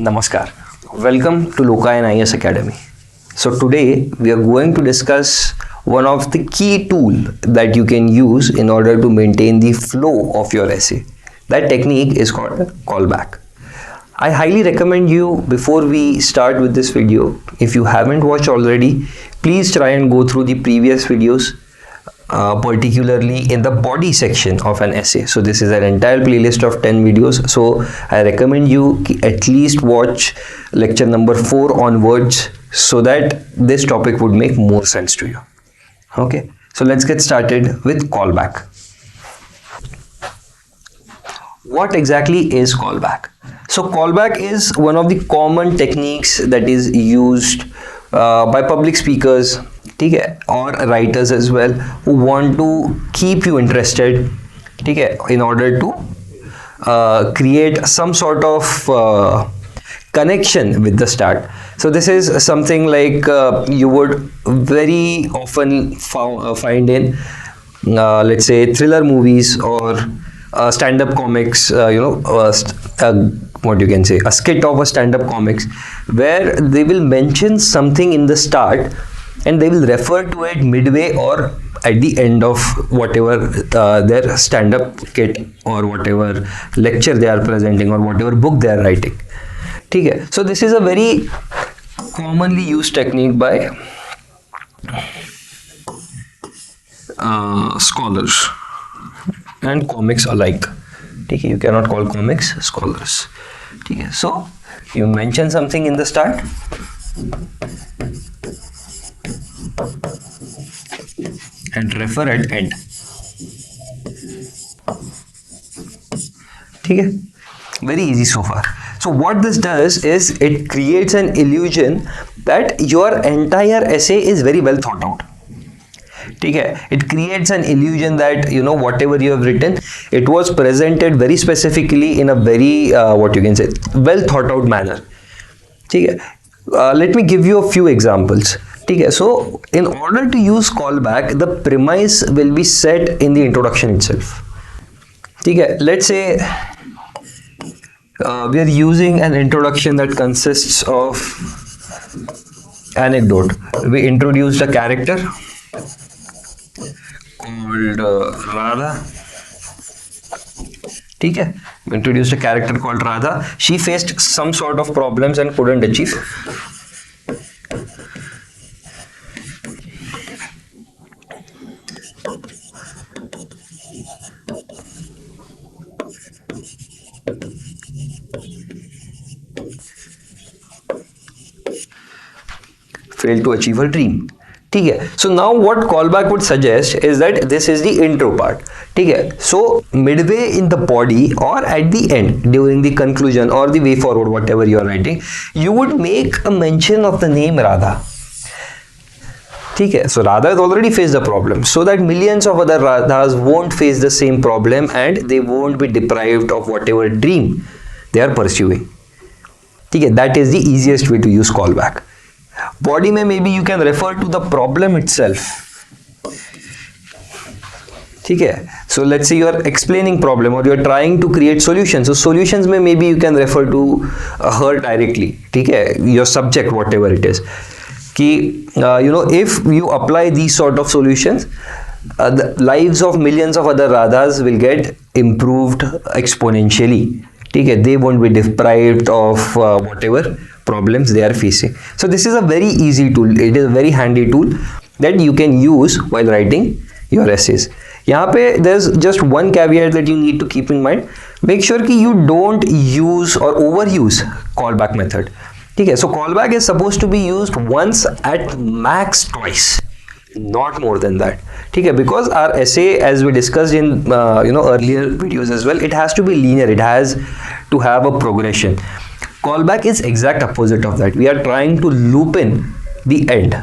Namaskar. Welcome to Lokayan IS Academy. So today we are going to discuss one of the key tools that you can use in order to maintain the flow of your essay. That technique is called callback. I highly recommend you, before we start with this video, if you haven't watched already, please try and go through the previous videos, particularly in the body section of an essay. So this is an entire playlist of 10 videos. So I recommend you at least watch lecture number 4 onwards so that this topic would make more sense to you. Okay, so let's get started with callback. What exactly is callback? So callback is one of the common techniques that is used by public speakers or writers as well, who want to keep you interested in order to create some sort of connection with the start. So this is something like you would very often find in let's say thriller movies or stand-up comics, what you can say, a skit of a stand-up comics, where they will mention something in the start and they will refer to it midway or at the end of whatever their stand-up kit or whatever lecture they are presenting or whatever book they are writing. So this is a very commonly used technique by scholars and comics alike. You cannot call comics scholars. So you mention something in the start and refer at end. Very easy so far. So what this does is it creates an illusion that your entire essay is very well thought out. It creates an illusion that whatever you have written, it was presented very specifically in a very what you can say, well thought out manner. Let me give you a few examples. So in order to use callback, the premise will be set in the introduction itself. Let's say we are using an introduction that consists of anecdote. We introduced a character called Radha. We introduced a character called Radha. She faced some sort of problems and couldn't achieve. Failed to achieve her dream. So now what callback would suggest is that this is the intro part. So midway in the body or at the end, during the conclusion or the way forward, whatever you are writing, you would make a mention of the name Radha. So Radha has already faced the problem, so that millions of other Radhas won't face the same problem and they won't be deprived of whatever dream they are pursuing. That is the easiest way to use callback. Body mein maybe you can refer to the problem itself. So let's say you are explaining problem or you are trying to create solutions. So solutions mein maybe you can refer to her directly. Your subject, whatever it is. If you apply these sort of solutions, the lives of millions of other Radhas will get improved exponentially. They won't be deprived of whatever problems they are facing. So this is a very easy tool. It is a very handy tool that you can use while writing your essays. There's just one caveat that you need to keep in mind. Make sure that you don't use or overuse callback method. So callback is supposed to be used once, at max twice, not more than that. Because our essay, as we discussed in earlier videos as well, it has to be linear. It has to have a progression. Callback is exact opposite of that. We are trying to loop in the end.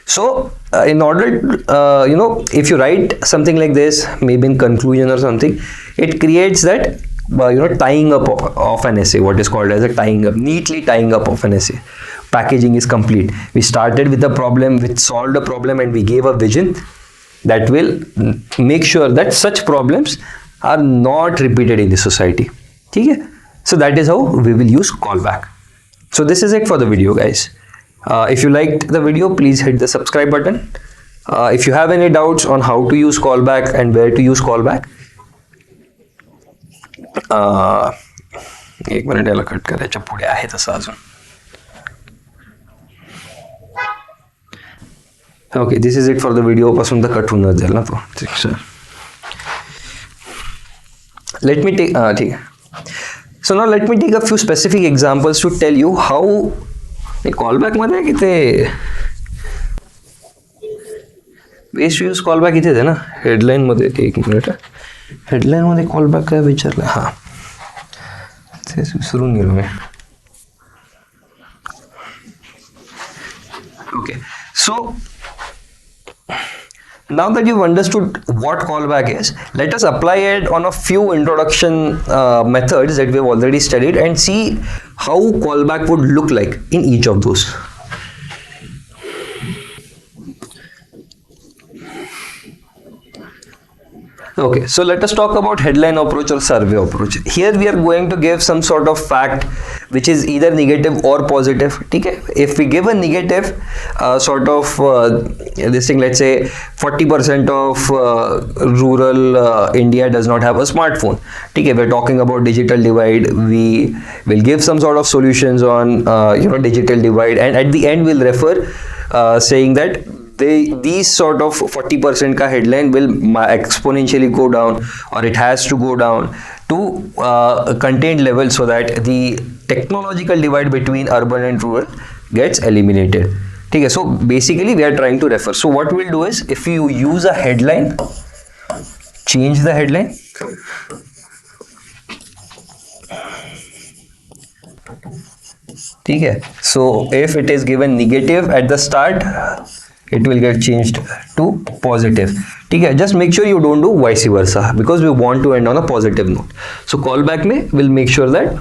So in order to, if you write something like this, maybe in conclusion or something, it creates that tying up of an essay, what is called as a tying up, neatly tying up of an essay. Packaging is complete. We started with a problem, we solved a problem, and we gave a vision that will make sure that such problems are not repeated in the society. So that is how we will use callback. So this is it for the video, guys. If you liked the video, please hit the subscribe button. If you have any doubts on how to use callback and where to use callback, एक minute याला cut करायच्या पुढे आहे तसं अजून. Okay, this is it for the video. पासून तर cut होऊन जाईल ना तो. Let me take ठीक आहे. So now let me take a few specific examples to tell you how callback मध्ये की ते ways to use callback इथेच आहे ना हेडलाईन मध्ये. एक मिनिट, हेडलाईन मध्ये callback काय विचारलं. हा तेच विसरून गेलो मी. Okay, so now that you've understood what callback is, let us apply it on a few introduction methods that we've already studied and see how callback would look like in each of those. Okay, so let us talk about headline approach or survey approach. Here we are going to give some sort of fact which is either negative or positive. Okay? If we give a negative sort of this thing, let's say 40% of rural India does not have a smartphone. Okay? We're talking about digital divide. We will give some sort of solutions on digital divide, and at the end we'll refer saying that these sort of 40% ka headline will exponentially go down, or it has to go down to a contained level so that the technological divide between urban and rural gets eliminated. Okay, so basically we are trying to refer. So what we'll do is, if you use a headline, change the headline. Okay, so if it is given negative at the start, it will get changed to positive. Okay, just make sure you don't do vice versa, because we want to end on a positive note. So callback में will make sure that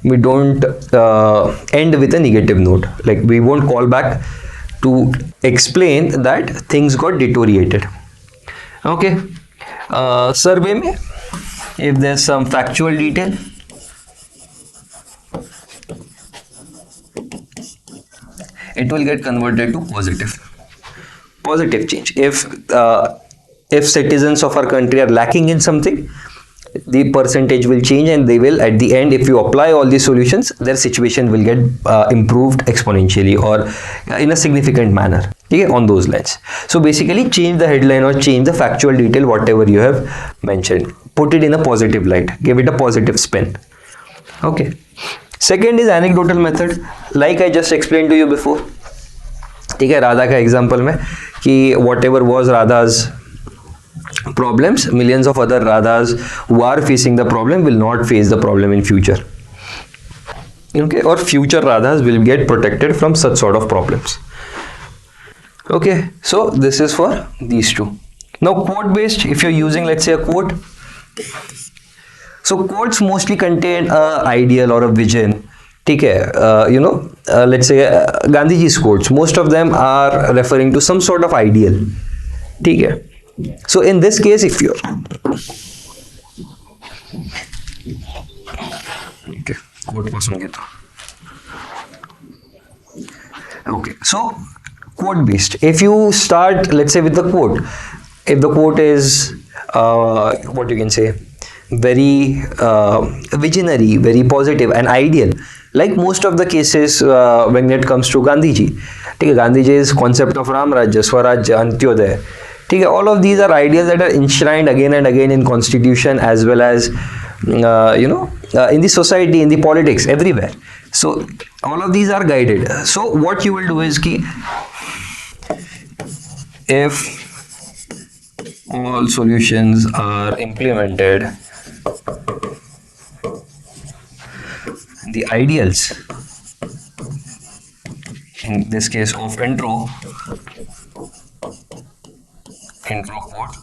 we don't end with a negative note. Like we won't call back to explain that things got deteriorated. Okay, survey में if there's some factual detail, it will get converted to positive change. If citizens of our country are lacking in something, the percentage will change, and they will, at the end, if you apply all these solutions, their situation will get improved exponentially or in a significant manner. Okay, on those lines. So basically change the headline or change the factual detail, whatever you have mentioned, put it in a positive light, give it a positive spin. Okay, second is anecdotal method, like I just explained to you before. ठीक है, राधा का example में कि whatever was Radha's problems, millions of other Radhas who are facing the problem will not face the problem in future. Okay, or future Radhas will get protected from such sort of problems. Okay, so this is for these two. Now quote based, if you're using, let's say, a quote, so quotes mostly contain an ideal or a vision. ठीक है, let's say Gandhi ji's quotes, most of them are referring to some sort of ideal. ठीक है, so in this case, if you're okay, quote पासून घेतो. Okay, so quote based, if you start, let's say, with the quote, if the quote is what you can say, very visionary, very positive and ideal, like most of the cases when it comes to Gandhiji. ठीक है, Gandhiji's concept of Ram Rajya, Swarajya, Antyodaya. ठीक है, all of these are ideas that are enshrined again and again in constitution, as well as in the society, in the politics, everywhere. So all of these are guided. So what you will do is ki, if all solutions are implemented, the ideals, in this case of intro quote,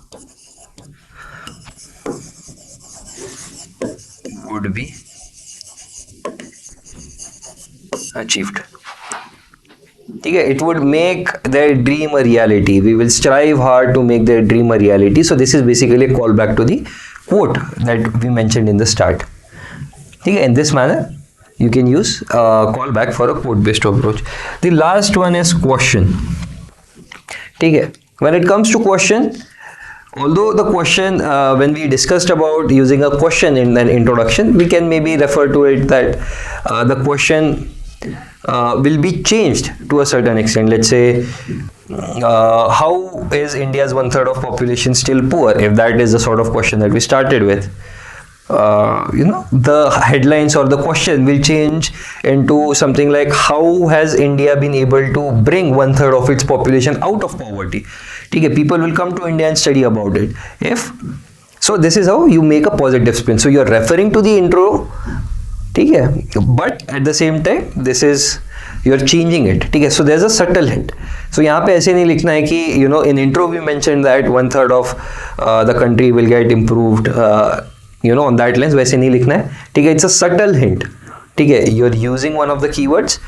would be achieved. Okay, it would make their dream a reality. We will strive hard to make their dream a reality. So this is basically a callback to the quote that we mentioned in the start. Okay, in this manner you can use callback for a quote based approach. The last one is question. Okay, when it comes to question, although the question, when we discussed about using a question in an introduction, we can maybe refer to it that the question will be changed to a certain extent. Let's say, how is India's 1/3 of population still poor? If that is the sort of question that we started with, the headlines or the question will change into something like, how has India been able to bring 1/3 of its population out of poverty? Okay, people will come to India and study about it. So this is how you make a positive spin. So you're referring to the intro, okay, but at the same time this is, you're changing it. Okay, so there's a subtle hint. So यहाँ पे ऐसे नहीं लिखना है कि in intro we mentioned that 1/3 of the country will get improved, on that lens. वैसे नहीं लिखना है, ठीक है. It's a subtle hint, ठीक है. You're using one of the keywords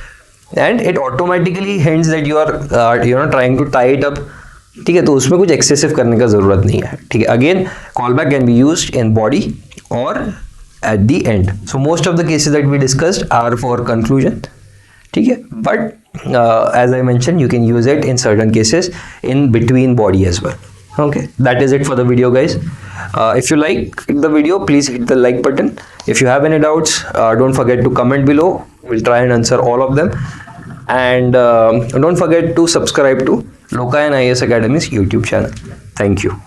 and it automatically hints that you are trying to tie it up, ठीक है. तो उसमें कुछ excessive करने का ज़रूरत नहीं है, ठीक है. Again, callback can be used in body or at the end. So most of the cases that we discussed are for conclusion, ठीक है. But as I mentioned, you can use it in certain cases in between body as well. Okay, that is it for the video, guys. If you like the video, please hit the like button. If you have any doubts, don't forget to comment below. We'll try and answer all of them. And don't forget to subscribe to Lokayan IAS Academy's YouTube channel. Thank you.